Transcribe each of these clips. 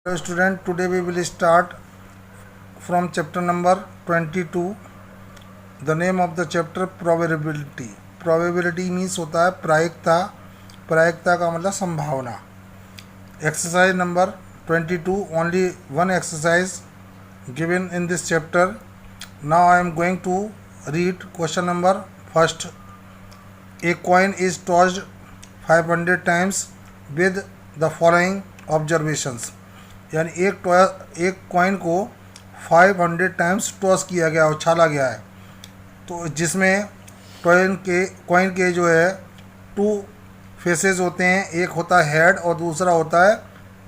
Hello student, today we will start from chapter number 22. The name of the chapter probability. Probability means होता है प्रायिकता, प्रायिकता का मतलब संभावना. Exercise number 22, only one exercise given in this chapter. Now I am going to read question number first. A coin is tossed 500 times with the following observations. यानी एक coin को 500 टाइम्स टॉस किया गया, उछाला गया है, तो जिसमें कॉइन के जो है 2 फेसेस होते हैं, एक होता है हेड और दूसरा होता है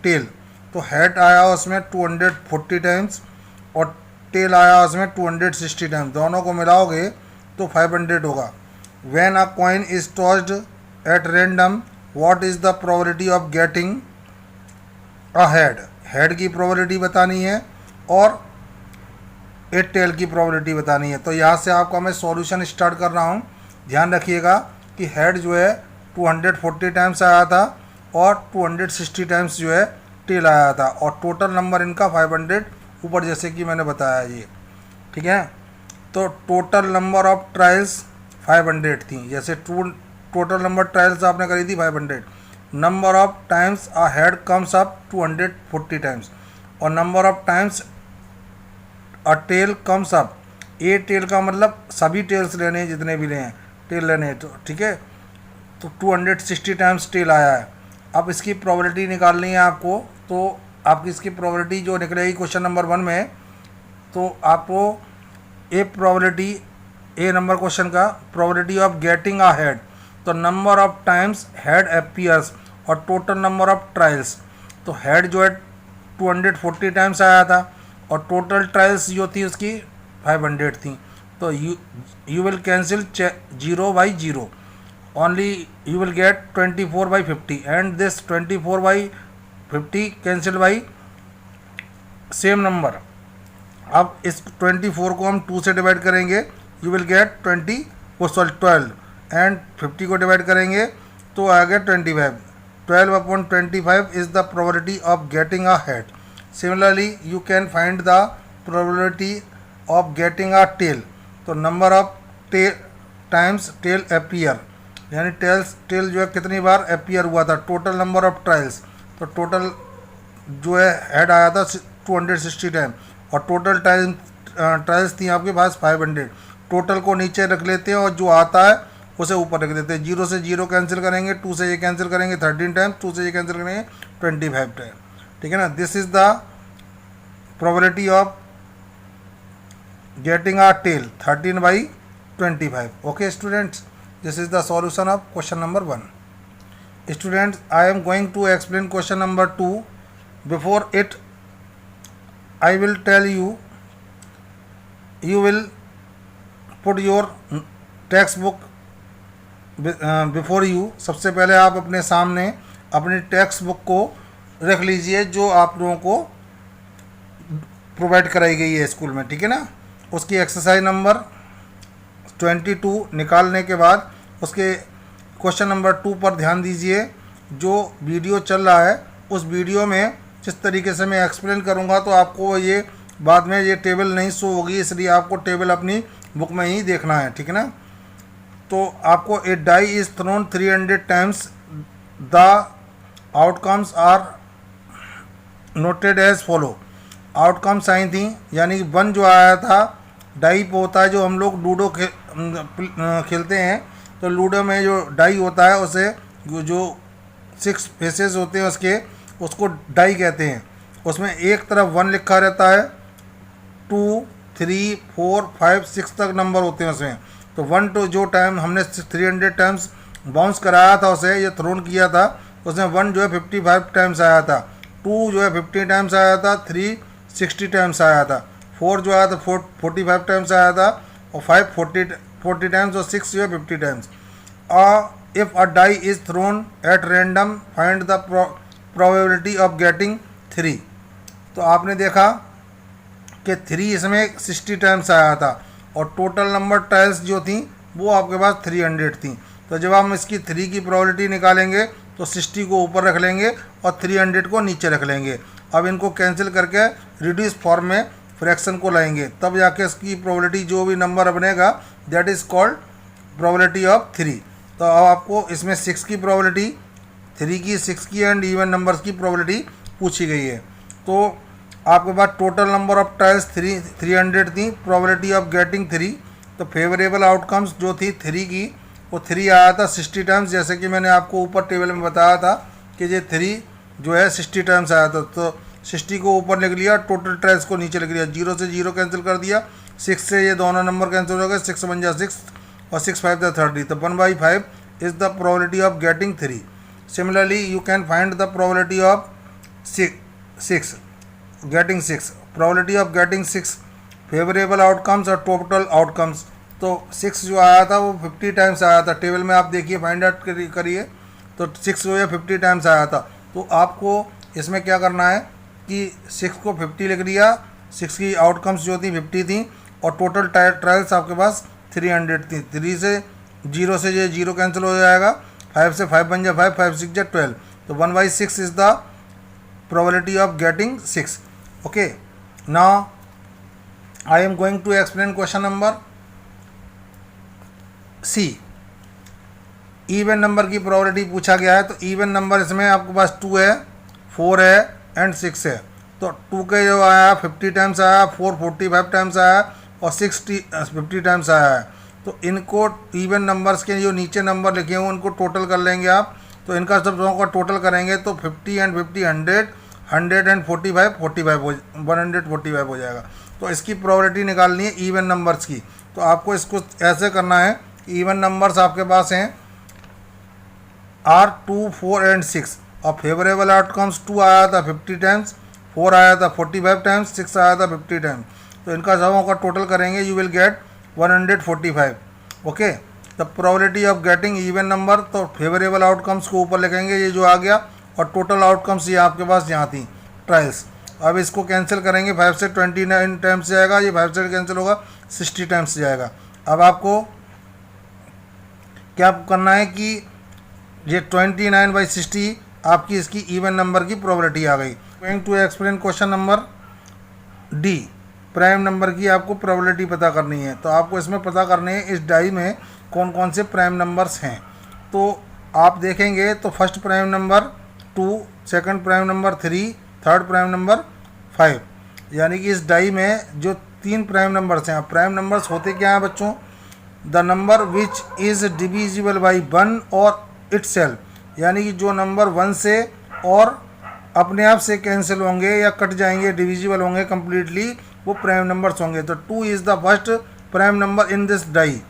टेल. तो हेड आया उसमें 240 टाइम्स और टेल आया उसमें 260 टाइम्स. दोनों को मिलाओगे तो 500 होगा. When a coin is tossed at random, what is the probability of getting a head. Head की प्रोबेबिलिटी बतानी है और एक टेल की प्रोबेबिलिटी बतानी है. तो यहाँ से आपका मैं सॉल्यूशन स्टार्ट कर रहा हूँ. ध्यान रखिएगा कि हेड जो है 240 टाइम्स आया था और 260 टाइम्स जो है टेल आया था, और टोटल नंबर इनका 500 ऊपर जैसे कि मैंने बताया ये. ठीक है, तो टोटल नंबर ऑफ ट्रायल्स 500 थी. जैसे टोटल नंबर ट्रायल्स आपने करी थी 500. Number of times a head comes up 240 times, और number of times a tail comes up. A tail का मतलब सभी टेल्स लेने हैं, जितने भी लें टेल लेने हैं. तो ठीक है, तो 260 टाइम्स टेल आया है. अब इसकी प्रोबेबिलिटी निकालनी है आपको. तो आपकी इसकी प्रोबेबिलिटी जो निकलेगी क्वेश्चन नंबर 1 में, तो आपको ए नंबर क्वेश्चन का probability of getting a head, तो number of times head appears और टोटल नंबर ऑफ ट्रायल्स. तो हेड जो है 240 टाइम्स आया था और टोटल ट्रायल्स जो थी उसकी 500 थी. तो you will cancel 0/0, only you will gate 24/50, and this 24/50 cancel by same number. अब इस 24 को हम 2 से डिवाइड करेंगे, यू विल गेट 12, एंड 50 को डिवाइड करेंगे तो आ गया 25. 12/25 is the probability of getting a head. Similarly you can find the probability of getting a tail. तो number of times tail appear, यानी टेल जो है कितनी बार अपीयर हुआ था. टोटल नंबर ऑफ ट्रायल्स, तो टोटल जो है हेड आया था 260 टाइम और टोटल ट्रायल्स थी आपके पास 500. टोटल को नीचे रख लेते हैं और जो आता है उसे ऊपर रख देते हैं. 0 से 0 कैंसिल करेंगे, 2 से ये कैंसिल करेंगे 13 टाइम्स, 2 से ये कैंसिल करेंगे 25 टाइम. ठीक है ना. This is the probability of getting a tail 13/25. Okay students, this is the solution of question number 1. Students, I am going to explain question number 2. Before it I will tell you will put your textbook before you. सबसे पहले आप अपने सामने अपनी text book को रख लीजिए जो आप लोगों को प्रोवाइड कराई गई है स्कूल में. ठीक है ना. उसकी एक्सरसाइज नंबर 22 निकालने के बाद उसके क्वेश्चन नंबर 2 पर ध्यान दीजिए. जो वीडियो चल रहा है उस वीडियो में जिस तरीके से मैं एक्सप्लेन करूँगा तो आपको ये बाद में ये टेबल नहीं शो होगी, इसलिए आपको टेबल अपनी बुक में ही देखना है. ठीक है ना. तो आपको a die is thrown 300 times, the outcomes are noted as follow. Outcomes आई थी, यानी 1 जो आया था डाई पे होता है. जो हम लोग लूडो खेलते हैं तो लूडो में जो डाई होता है उसे जो 6 फेसेस होते हैं उसको डाई कहते हैं. उसमें एक तरफ 1 लिखा रहता है, 2, 3, 4, 5, 6 तक नंबर होते हैं उसमें. तो 1 तो जो टाइम हमने 300 टाइम्स बाउंस कराया था उसे ये थ्रोन किया था, उसमें 1 जो है 55 टाइम्स आया था, 2 जो है 50 टाइम्स आया था, 3 60 टाइम्स आया था, 4 जो आया था 45 टाइम्स आया था, और 5 40 टाइम्स, और 6 जो है 50 times. If a die is thrown at random find the probability of getting 3. तो आपने देखा कि 3 इसमें 60 टाइम्स आया था और टोटल नंबर ट्रायल्स जो थी वो आपके पास 300 थी. तो जब हम इसकी 3 की प्रोबेबिलिटी निकालेंगे तो 60 को ऊपर रख लेंगे और 300 को नीचे रख लेंगे। अब इनको कैंसिल करके रिड्यूस फॉर्म में फ्रैक्शन को लाएंगे, तब जाके इसकी प्रोबेबिलिटी जो भी नंबर बनेगा that is called probability of 3। तो अब आपको इसमें 6 की प्रोबेबिलिटी, 3 की, 6 की एंड इवन नंबर्स की प्रोबेबिलिटी पूछी गई है। तो आपके पास टोटल नंबर ऑफ ट्रायल्स 300 थी, प्रोबेबिलिटी ऑफ गेटिंग 3। तो फेवरेबल आउटकम्स जो थी 3 की, वो 3 आया था 60 टाइम्स, जैसे कि मैंने आपको ऊपर टेबल में बताया था कि ये 3 जो है 60 टाइम्स आया था। तो 60 को ऊपर लिख लिया, टोटल ट्रायल्स को नीचे लिख लिया, 0 से 0 कैंसिल कर दिया, 6 से ये दोनों नंबर कैंसिल हो गए, 6 बन जा 6 और 6 5 द 30। तो 1/5 is the probability of getting 3। Similarly you can find the probability of 6 getting 6, probability of getting 6 favourable outcomes और टोटल आउटकम्स। तो 6 जो आया था वो 50 टाइम्स आया था, टेबल में आप देखिए फाइंड आउट करिए। तो 6 जो है 50 टाइम्स आया था। तो आपको इसमें क्या करना है कि 6 को 50 लिख लिया, 6 की आउटकम्स जो थी 50 थी और टोटल ट्रायल्स आपके पास 300 थी। 3 से 0 से ये 0 कैंसिल हो जाएगा, 5 से 5 बन जाए 5, 5 6 जा 12। तो 1/6 is the probability of getting 6। Okay, now I am going to explain question number C. Even number की प्रोबेबिलिटी पूछा गया है। तो इवन नंबर इसमें आपके पास 2 है, 4 है एंड 6 है। तो 2 के जो आया 50 टाइम्स आया, 4 45 टाइम्स आया और 6 50 टाइम्स आया है। तो इनको इवन नंबर्स के जो नीचे नंबर लिखे हुए उनको टोटल कर लेंगे आप। तो इनका सब दोनों का टोटल करेंगे तो 50 एंड 50 100, 100 एंड 45 145 हो जाएगा। तो इसकी प्रोबेबिलिटी निकालनी है इवन नंबर्स की। तो आपको इसको ऐसे करना है, इवन नंबर्स आपके पास हैं आर 2 4 एंड 6 और फेवरेबल आउटकम्स 2 आया था 50 टाइम्स, 4 आया था 45 टाइम्स, 6 आया था 50 टाइम्स। तो इनका सबों का टोटल करेंगे, you will gate 145। Okay, the probability of getting even number, तो फेवरेबल आउटकम्स को ऊपर लिखेंगे, ये जो आ गया, और टोटल आउटकम्स ये आपके पास यहाँ थी ट्रायल्स। अब इसको कैंसिल करेंगे, 5 से 29 टाइम्स जाएगा, ये 5 से कैंसिल होगा 60 टाइम्स जाएगा। अब आपको क्या करना है कि ये 29/60 आपकी इसकी इवन नंबर की प्रोबेबिलिटी आ गई। Going to explain question number D. Prime number की आपको प्रोबेबिलिटी पता करनी है। तो आपको इसमें पता करनी है इस डाई में कौन कौन से प्राइम नंबर्स हैं। तो आप देखेंगे तो first prime number 2, second prime number 3, third prime number 5, यानी कि इस डाई में जो 3 प्राइम नंबर्स हैं। प्राइम नंबर्स होते क्या हैं बच्चों? The number which is divisible by 1 और इटसेल्फ, यानी कि जो नंबर 1 से और अपने आप से कैंसिल होंगे या कट जाएंगे, डिविजिबल होंगे कम्प्लीटली, वो प्राइम नंबर्स होंगे। तो 2 is the first prime number in this die,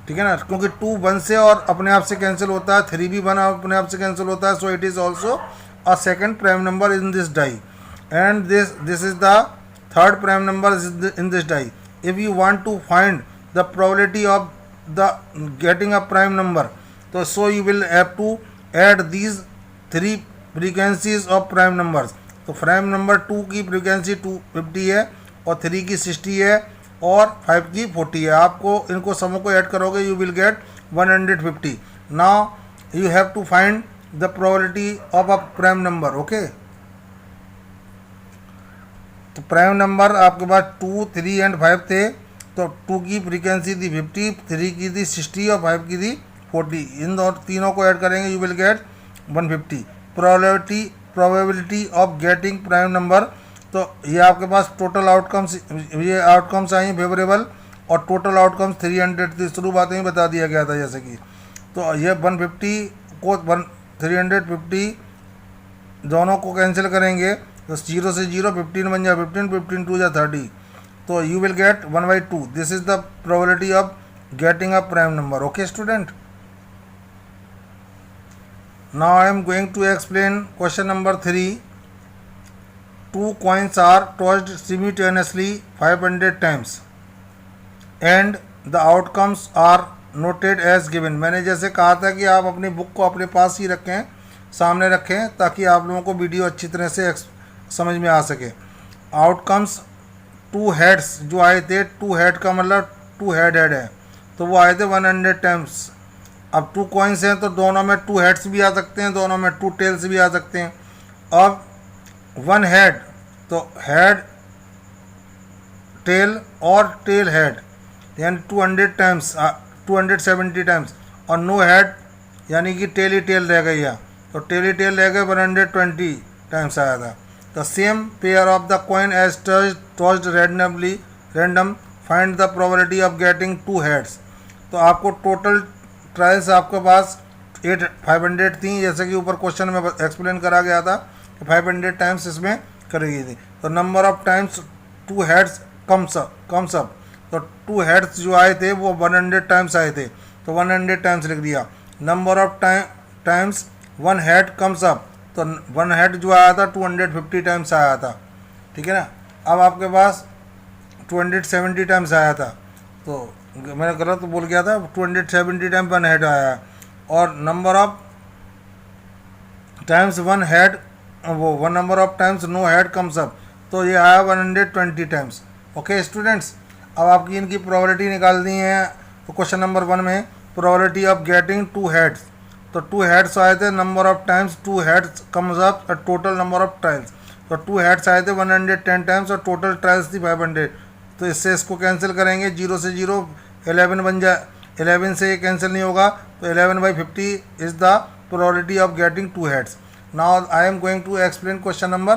ठीक है ना, क्योंकि 2 1 से और अपने आप से कैंसिल होता है, 3 भी 1 अपने आप से कैंसिल होता है। So it is also a second prime number in this die and this is the third prime number in this die. If you want to find the probability of the getting a prime number, तो so you will have to add these 3 frequencies of prime numbers. तो prime number 2 की frequency 250 है और 3 की 60 है और 5 की 40 है। आपको इनको सबों को ऐड करोगे, you will get 150। Now you have to find the probability of a prime number. Okay, तो प्राइम नंबर आपके पास 2, 3 एंड 5 थे। तो 2 की फ्रीक्वेंसी थी 50, 3 की थी 60 और 5 की थी 40। इन तीनों को ऐड करेंगे, you will get 150। Probability of getting prime number, तो ये आपके पास टोटल आउटकम्स, ये आउटकम्स आई फेवरेबल और टोटल आउटकम्स 300 थी। शुरुआत में बता दिया गया था जैसे कि। तो ये 150 को 350 दोनों को कैंसिल करेंगे तो 0 से 0 15 बन जाए 15, 15 2 जा 30। तो you will get 1/2। This is the probability of getting a prime number. Okay student, now I am going to explain question number 3. 2 coins are tossed simultaneously 500 times and the outcomes are noted as given. मैंने जैसे कहा था कि आप अपनी book को अपने पास ही रखें, सामने रखें, ताकि आप लोगों को वीडियो अच्छी तरह से समझ में आ सके। आउटकम्स 2 हेड्स जो आए थे, 2 हेड का मतलब 2 हेड है, तो वो आए थे 100 टाइम्स। अब 2 कॉइन्स हैं तो दोनों में 2 हेड्स भी आ सकते हैं, दोनों में 2 टेल्स भी आ सकते हैं। अब 1 हेड तो हेड टेल और टेल हेड, यानी 200 टाइम्स 270 टाइम्स, और नो हेड यानी कि टेल ही टेल रह गई है, तो टेल ही टेल रह गए 120 टाइम्स आया था। The same pair of the coin as tossed random find the probability of getting 2 heads. तो आपको टोटल ट्रायल्स आपके पास 500 थी, जैसे कि ऊपर क्वेश्चन में एक्सप्लेन करा गया था कि 500 टाइम्स इसमें करेगी थी। तो number of times 2 heads comes up, तो 2 हेड्स जो आए थे वो 100 टाइम्स आए थे, तो 100 टाइम्स लिख दिया। Number of times 1 head comes up, तो 1 हेड जो आया था 250 टाइम्स आया था, ठीक है ना। अब आपके पास 270 टाइम्स आया था, तो मैंने गलत बोल गया था, 270 टाइम्स 1 हेड आया है। और नंबर ऑफ टाइम्स 1 हेड वो 1 number of times no head comes up, तो ये आया 120 टाइम्स। ओके स्टूडेंट्स, अब आपकी इनकी प्रोबेबिलिटी निकाल दी है। तो क्वेश्चन नंबर 1 में प्रोबेबिलिटी ऑफ गेटिंग 2 हेड्स, तो 2 हेड्स आए थे, number of times 2 heads comes up, total number of trials, तो 2 हेड्स आए थे 110 टाइम्स और टोटल ट्रायल्स थी 500। तो इससे इसको कैंसिल करेंगे, 0 से 0 11 बन जाए, 11 से ये कैंसिल नहीं होगा, तो 11/50 is the probability of getting 2 heads. Now I am going to explain question number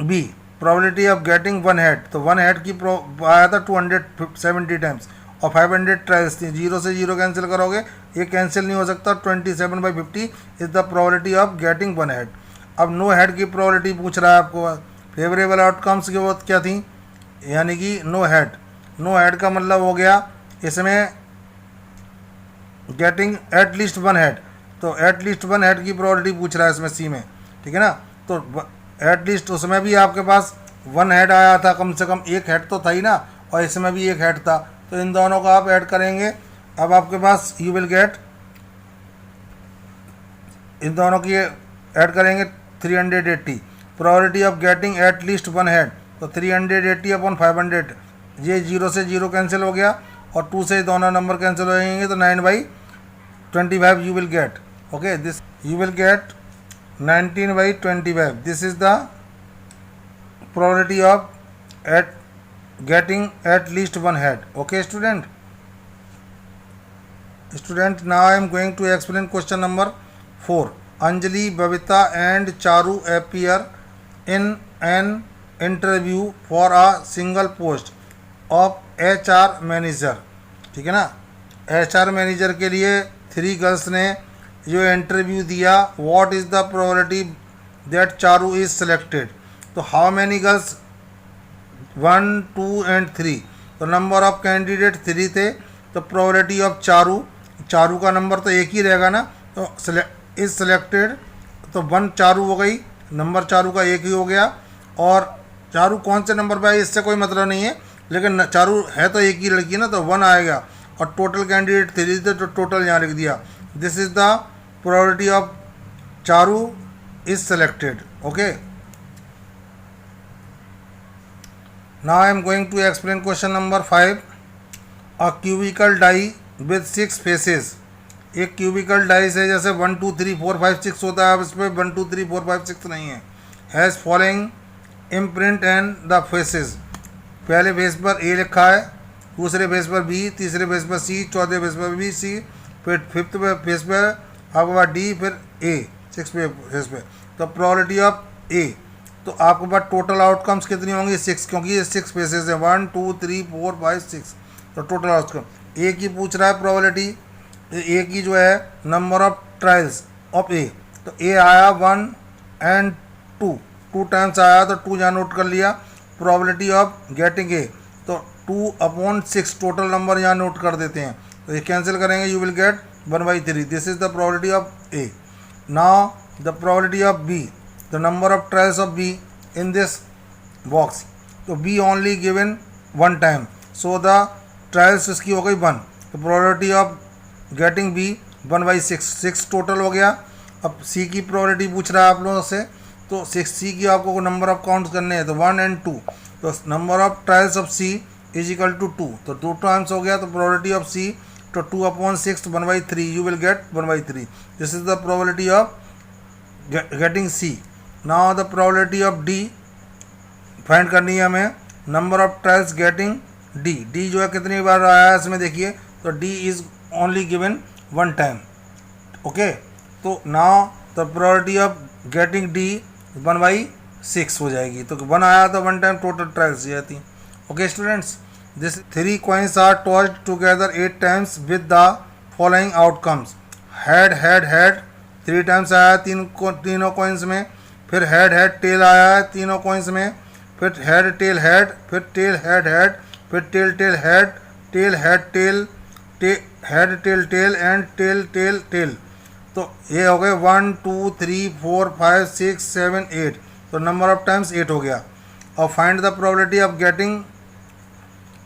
B, probability of getting 1 head. तो 1 हेड की आया था 270 टाइम्स और 500 ट्रायल्स थी, 0 से 0 कैंसिल करोगे, ये कैंसिल नहीं हो सकता, 27/50 is the probability of getting 1 head. अब नो हेड की प्रोबेबिलिटी पूछ रहा है आपको, फेवरेबल आउटकम्स की वो क्या थी, यानी कि नो हेड। नो हेड का मतलब हो गया इसमें गेटिंग एट लीस्ट 1 हेड, तो एट लीस्ट 1 हेड की प्रोबेबिलिटी पूछ रहा है इसमें सी में, ठीक है ना। तो एट लीस्ट उसमें भी आपके पास 1 हेड आया था, कम से कम 1 हेड तो था ही ना, और इसमें भी 1 हेड था, तो इन दोनों का आप ऐड करेंगे। अब आपके पास यू विल गेट, इन दोनों की ऐड करेंगे 380, probability of getting at least 1 head, तो 380 अपॉन 500, ये 0 से 0 कैंसिल हो गया और 2 से दोनों नंबर कैंसिल हो जाएंगे, तो 9/25 you will get. Okay, this you will get 19/25, this is the probability of at getting at least 1 head. Okay student, now I am going to explain question number 4. Anjali, Babita and Charu appear in an interview for a single post of HR manager, ठीक है ना। HR manager के लिए 3 girls ने जो interview दिया, what is the probability that Charu is selected, तो how many girls 1, 2 and 3, तो नंबर ऑफ कैंडिडेट 3 थे, तो प्रोबेबिलिटी ऑफ चारू का नंबर तो एक ही रहेगा ना, तो इज सिलेक्टेड, तो 1 चारू हो गई, नंबर चारू का एक ही हो गया, और चारू कौन से नंबर पे आई इससे कोई मतलब नहीं है, लेकिन चारू है तो एक ही लड़की ना, तो 1 आएगा, और टोटल कैंडिडेट 3 थे, तो टोटल यहाँ लिख दिया। This is the probability of Charu is selected. Okay, now I am going to explain question number 5. A cubical die with 6 faces, एक क्यूबिकल डाइस है, जैसे 1 2 3 4 5 6 होता है, अब इस पर 1 2 3 4 5 6 नहीं है। Has following imprint and the faces, पहले फेस पर ए लिखा है, दूसरे फेस पर बी, तीसरे फेस पर सी, चौथे फेस पर बी सी, फिर 5th फेस पर आपके पास डी, फिर ए 6 फेस पे, तो प्रोबेबिलिटी ऑफ ए, तो आपके पास टोटल आउटकम्स कितनी होंगी 6, क्योंकि ये 6 फेसेस है, 1 2 3 4 5 6, तो टोटल आउटकम ए की पूछ रहा है प्रोबेबिलिटी, ए की जो है नंबर ऑफ ट्रायल्स ऑफ ए, तो ए आया 1 and 2 टाइम्स आया, तो 2 यहाँ नोट कर लिया। प्रोबेबिलिटी ऑफ गेटिंग ए, तो 2/6 टोटल नंबर यहाँ नोट कर देते हैं, तो ये कैंसिल करेंगे, you will get 1/3, this is the probability of A. Now the probability of B, the number of trials of B in this box, तो B only given 1 time, so the trials इसकी हो गई 1, तो probability of getting B 1/6, 6 total हो गया। अब C की probability पूछ रहा है आप लोगों से, तो 6C की आपको नंबर ऑफ काउंट्स करने हैं, तो 1 and 2, तो number of trials of C is equal to 2, तो 2 टाइम्स हो गया, तो प्रोबेबिलिटी ऑफ C तो 2/6 1/3 you will get 1/3. This is the probability of getting C. Now the probability of D find करनी है हमें. Number of trials getting D. D जो है कितनी बार आया है इसमें देखिए, तो D is only given 1 time. Okay, तो now the probability of getting D 1/6 हो जाएगी. तो 1 आया तो 1 टाइम टोटल ट्रायल्स जाती. Okay students, this 3 coins are tossed together 8 times with the following outcomes. Head head head 3 times आया तीनों coins में. फिर हेड हेड टेल आया है तीनों कॉइन्स में. फिर हेड टेल हेड, फिर टेल हेड हेड, फिर tail tail head, tail head tail, head tail tail and tail tail tail. तो ये हो गए 1 2 3 4 5 6 7 8. तो नंबर ऑफ टाइम्स 8 हो गया. और find the probability of getting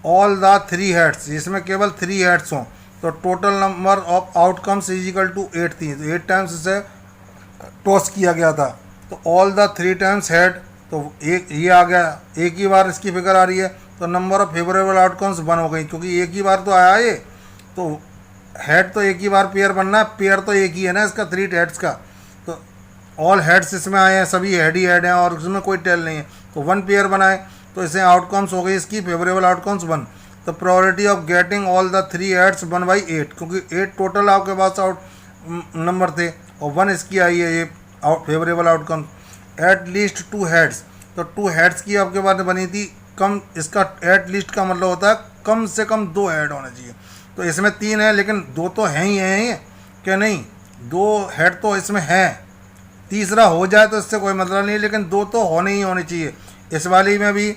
all the 3 heads. इसमें केवल 3 हेड्स हों तो total number of outcomes is equal to 8 थी. तो 8 टाइम्स इसे टॉस किया गया था. तो ऑल द 3 टाइम्स हेड, तो एक ये आ गया, एक ही बार इसकी फिगर आ रही है. तो नंबर ऑफ फेवरेबल आउटकम्स 1 हो गई, क्योंकि एक ही बार तो आया ये. तो हेड तो एक ही बार पेयर बनना है, पेयर तो एक ही है ना इसका 3 हेड्स का. तो ऑल हेड्स इसमें आए हैं, सभी हेड ही हेड हैं और उसमें कोई टेल नहीं है. तो 1 पेयर बनाए तो इसे आउटकम्स हो गई इसकी फेवरेबल आउटकम्स 1. तो probability of getting all the 3 heads 1/8, क्योंकि 8 टोटल आपके पास नंबर थे और 1 इसकी आई है ये favourable outcome. At least 2 heads, तो 2 हेड्स की आपके पास बनी थी. कम, इसका एट लीस्ट का मतलब होता है कम से कम 2 हेड होने चाहिए. तो इसमें 3 है लेकिन 2 तो हैं ही हैं क्या, नहीं 2 हेड तो इसमें हैं. तीसरा हो जाए तो इससे कोई मतलब नहीं, लेकिन 2 तो होने ही होने चाहिए. इस वाली में भी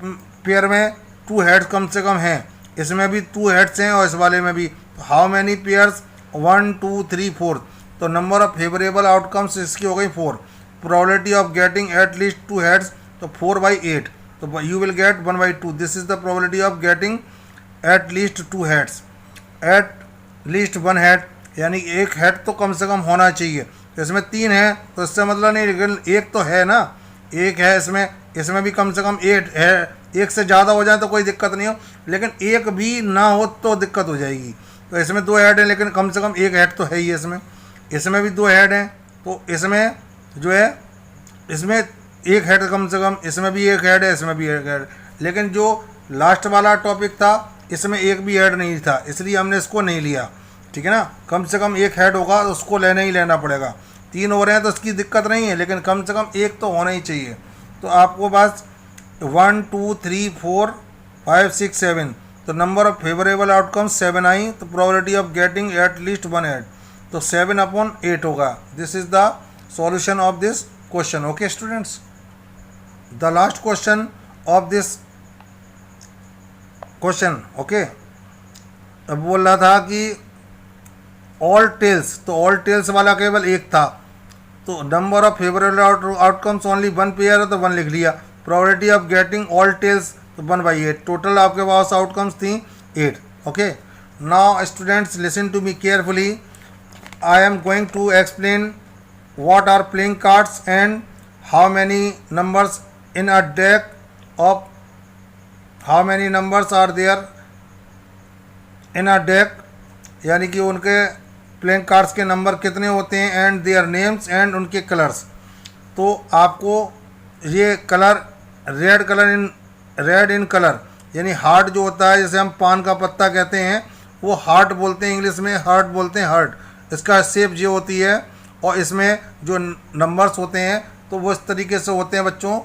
पेयर में 2 हेड्स कम से कम हैं, इसमें भी 2 हेड्स हैं और इस वाले में भी. How many pairs 1 2 3 4. तो नंबर ऑफ फेवरेबल आउटकम्स इसकी हो गई 4. Probability of getting at least 2 heads, तो 4/8. तो you will get 1/2. This is the probability of getting at least 2 heads. Eight least 1 head, यानी एक हेड तो कम से कम होना चाहिए. तो इसमें 3 है तो इससे मतलब नहीं, लेकिन एक तो है ना, एक है इसमें. इसमें भी कम से कम 8 है. एक से ज़्यादा हो जाए तो कोई दिक्कत नहीं हो, लेकिन एक भी ना हो तो दिक्कत हो जाएगी. तो इसमें 2 हेड हैं लेकिन कम से कम एक हेड तो है ही इसमें. इसमें भी 2 हेड हैं तो इसमें जो है, इसमें एक हेड कम से कम, इसमें भी एक हेड है, इसमें भी एक हेड. लेकिन जो लास्ट वाला टॉपिक था इसमें एक भी हेड नहीं था, इसलिए हमने इसको नहीं लिया. ठीक है ना, कम से कम एक हेड होगा तो उसको लेना ही लेना पड़ेगा. 3 हो रहे हैं तो उसकी दिक्कत नहीं है, लेकिन कम से कम एक तो होना ही चाहिए. तो आपको बस 1 2 3 4 5 6 7. तो नंबर ऑफ फेवरेबल आउटकम्स 7 आई. तो probability of getting at least 1 head, तो 7/8 होगा. This is the solution of this question. Okay students, the last question of this question. Okay, अब बोल रहा था कि ऑल टेल्स, तो ऑल टेल्स वाला केवल एक था. तो number of favourable outcomes only 1 pair है तो 1 लिख लिया. Probability of getting all tails तो 1/8. टोटल आपके पास आउटकम्स थी 8. Okay, now students listen to me carefully. I am going to explain what are playing cards and how many numbers in a deck of, how many numbers are there in a deck, यानी कि उनके playing cards के number कितने होते हैं and their names and उनके colours. तो आपको ये कलर रेड इन कलर, यानी हार्ट जो होता है, जैसे हम पान का पत्ता कहते हैं वो हार्ट बोलते हैं, इंग्लिश में हार्ट बोलते हैं, हार्ट. इसका शेप ये होती है. और इसमें जो नंबर्स होते हैं तो वो इस तरीके से होते हैं बच्चों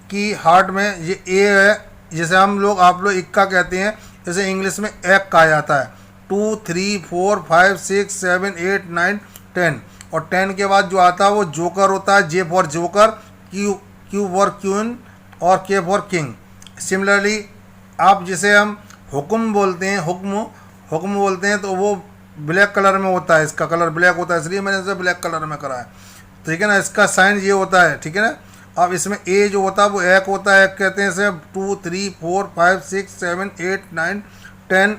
कि हार्ट में ये ए है, जैसे हम लोग आप लोग इक्का कहते हैं, जैसे इंग्लिश में एक कहा जाता है. 2 3 4 5 6 7 8 9 10. और 10 के बाद जो आता है वो जोकर होता है. जे for joker, Q for queen और के फॉर किंग. सिमिलरली आप जिसे हम हुक्म बोलते हैं, हुक्म बोलते हैं, तो वो ब्लैक कलर में होता है. इसका कलर ब्लैक होता है, इसलिए मैंने इसे ब्लैक कलर में करा है. ठीक है ना, इसका साइन ये होता है. ठीक है ना, अब इसमें ए जो होता है वो एक होता है, एक कहते हैं इसे. 2 3 4 5 6 7 8 9 10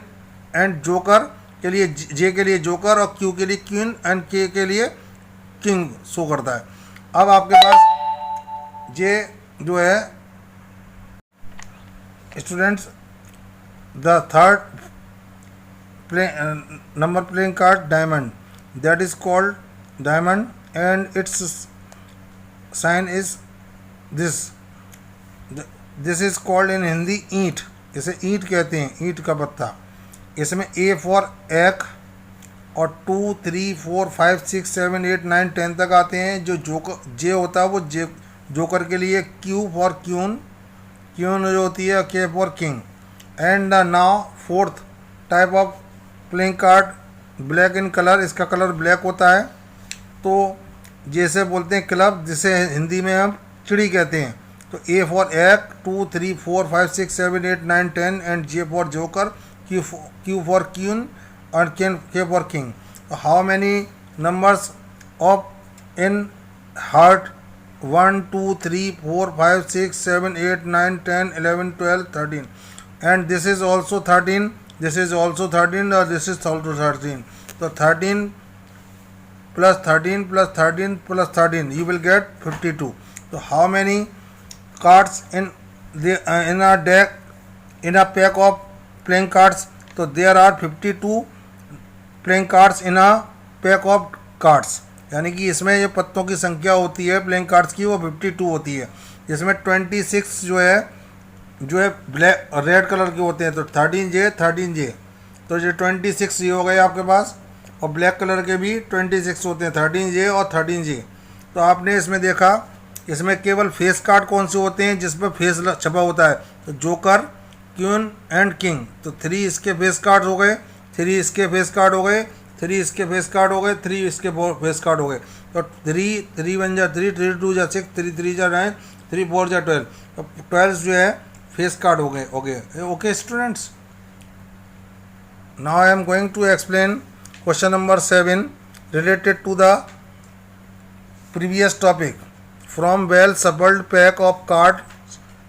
एंड जोकर के लिए, जे के लिए जोकर और क्यू के लिए क्वीन एंड के लिए किंग शो करता है. अब आपके पास जे जो है students, the number playing card diamond, that is called diamond, and its sign is this. This is called in Hindi ईंट, इसे ईंट कहते हैं, ईंट का पत्ता। इसमें ए फॉर एक और 2 3 4 5 6 7 8 9 10 तक आते हैं। जो जोकर जे होता है वो जे जोकर के लिए, क्यू फॉर क्यून, क्यून जो होती है, के for king. And the now fourth type of playing card black in colour, इसका कलर ब्लैक होता है। तो जैसे बोलते हैं क्लब, जिसे हिंदी में हम चिड़ी कहते हैं। तो ए फॉर एक 2 3 4 5 6 7 8 9 10 and J for joker, Q for queen और K for king. How many numbers of in heart? 1 2 3 4 5 6 7 8 9 10 11 12 13 and this is also 13, this is also 13 or this is also 13. So 13 plus 13 plus 13 plus 13 you will get 52. So how many cards in a deck, in a pack of playing cards? So there are 52 playing cards in a pack of cards. यानी कि इसमें ये पत्तों की संख्या होती है playing cards की, वो 52 होती है। जिसमें 26 जो है ब्लैक रेड कलर के होते हैं। तो 13J, तो ये 26 ये हो गए आपके पास, और ब्लैक कलर के भी 26 होते हैं, 13J और 13J। तो आपने इसमें देखा, इसमें केवल फेस कार्ड कौन से होते हैं जिस पर फेस छपा होता है? तो जोकर, क्वीन एंड किंग। तो 3 इसके फेस कार्ड हो गए, 3 इसके फेस कार्ड हो गए, 3 इसके फेस कार्ड हो गए, 3 इसके फेस कार्ड हो गए। तो 3 1 जा 3, 3 2 जा 6, 3 3 जा 9, 3 4 जा 12। तो 12 जो है फेस कार्ड हो गए। Okay students, now I am going to explain question number 7 related to the previous topic. From well shuffled pack of card,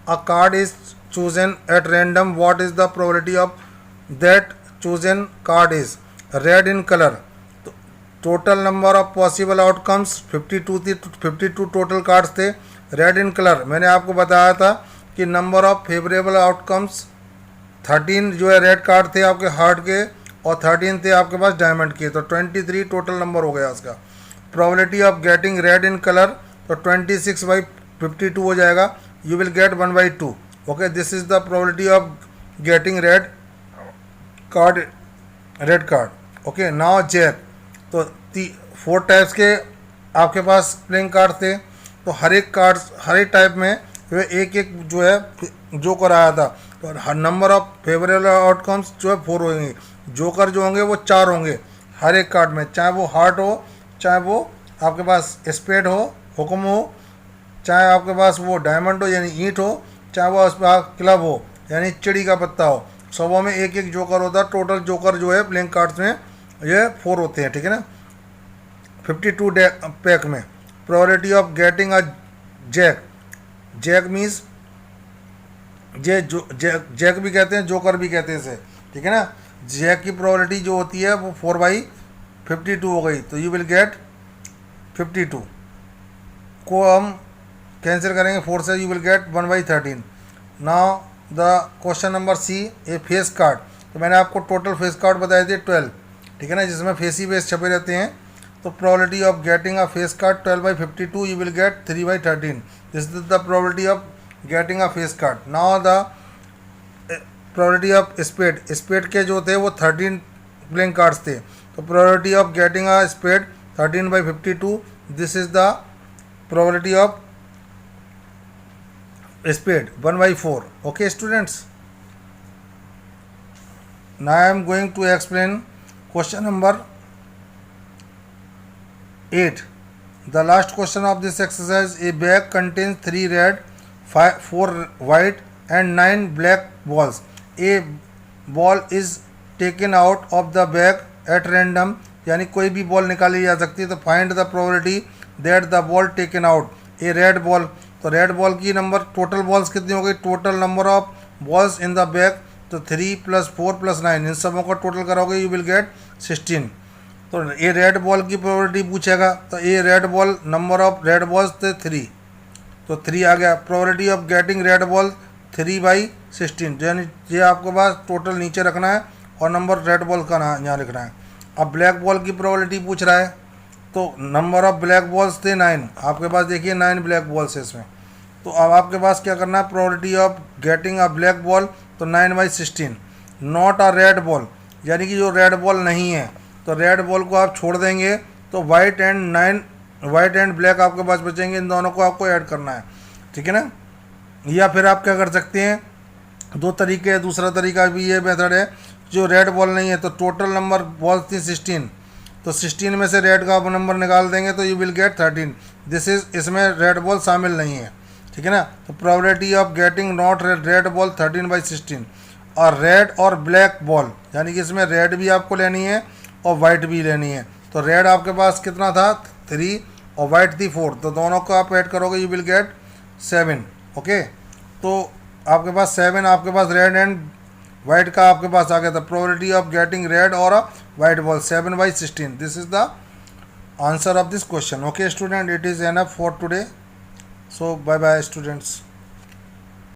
a card is chosen at random. What is the probability of that chosen card is? Red in color. Total number of possible outcomes 52 थी, 52 total cards थे। Red in colour मैंने आपको बताया था कि number of favourable outcomes 13 जो है red card थे आपके हार्ट के, और 13 थे आपके पास डायमंड के। तो 23 टोटल नंबर हो गया उसका। Probability of getting red in colour, तो 26/52 हो जाएगा। You will get 1/2। Okay, this is the probability of getting red card. Okay, now jack. तो 4 टाइप्स के आपके पास प्लेइंग कार्ड थे। तो हर एक टाइप में एक जो है जोकर आया था। तो नंबर ऑफ फेवरेबल आउटकम्स जो है 4 होंगे। जोकर जो होंगे वो 4 होंगे हर एक कार्ड में, चाहे वो हार्ट हो, चाहे वो आपके पास स्पेड हो, हुक्म हो, चाहे आपके पास वो डायमंड हो यानी ईंट हो, चाहे वो क्लब हो यानी चिड़ी का पत्ता हो। सबों में एक एक जोकर होता है। टोटल जोकर जो है प्लेइंग कार्ड्स में ये 4 होते हैं, ठीक है ना। 52 पैक में probability of getting a jack means jack भी कहते हैं, जोकर भी कहते हैं इसे, ठीक है ना। जैक की प्रोबेबिलिटी जो होती है वो 4/52 हो गई। तो यू विल गेट 52 को हम कैंसिल करेंगे 4 से, you will get 1/13। Now the question number C, a face card. तो मैंने आपको टोटल फेस कार्ड बताए थे 12, ठीक है ना, जिसमें फेस ही फेस छपे रहते हैं। तो probability of getting a face card 12/52, you will get 3/13। This is the probability of getting a face card. Now the probability of spade के जो थे वो 13 प्लेइंग कार्ड्स थे। तो probability of getting a spade 13/52, this is the probability of spade 1/4। okay students, now I am going to explain question number 8, the last question of this exercise. A bag contains 3 red, 4 white and 9 black balls. A ball is taken out of the bag at random, यानी कोई भी ball निकाली जा सकती है। तो find the probability that the ball taken out A red ball. तो red ball की नंबर टोटल बॉल्स कितनी हो गई? Total number of balls in the bag, तो 3 + 4 + 9, इन सबों का टोटल करोगे यू विल गेट 16। तो ये रेड बॉल की प्रोबेबिलिटी पूछेगा। तो ये red ball, number of red balls थे 3, तो 3 आ गया। Probability of getting red ball 3/16, यानी ये आपके पास टोटल नीचे रखना है और नंबर रेड बॉल का ना यहाँ लिखना है। अब ब्लैक बॉल की प्रोबेबिलिटी पूछ रहा है, तो नंबर ऑफ ब्लैक बॉल्स थे 9, आपके पास देखिए 9 ब्लैक बॉल्स है इसमें। तो अब आपके पास क्या करना है, probability of getting a black ball, तो 9/16। नॉट अ रेड बॉल, यानी कि जो रेड बॉल नहीं है, तो रेड बॉल को आप छोड़ देंगे तो वाइट एंड ब्लैक आपके पास बचेंगे, इन दोनों को आपको ऐड करना है, ठीक है ना। या फिर आप क्या कर सकते हैं, दो तरीके है, दूसरा तरीका भी ये मेथड है, जो रेड बॉल नहीं है तो टोटल नंबर बॉल थी 16, तो 16 में से रेड का आप नंबर निकाल देंगे तो you will gate 13। This is, इसमें रेड बॉल शामिल नहीं है, ठीक है ना। तो probability of getting not red ball 13/16। और रेड और ब्लैक बॉल, यानी कि इसमें रेड भी आपको लेनी है और वाइट भी लेनी है। तो रेड आपके पास कितना था 3 और वाइट थी 4, तो दोनों को आप ऐड करोगे यू विल गेट 7। ओके, तो आपके पास 7, आपके पास रेड एंड वाइट का आपके पास आ गया था। प्रोबेबिलिटी ऑफ गेटिंग रेड और a white ball 7/16। This is the answer of this question. Okay student, it is enough for today, so bye bye students.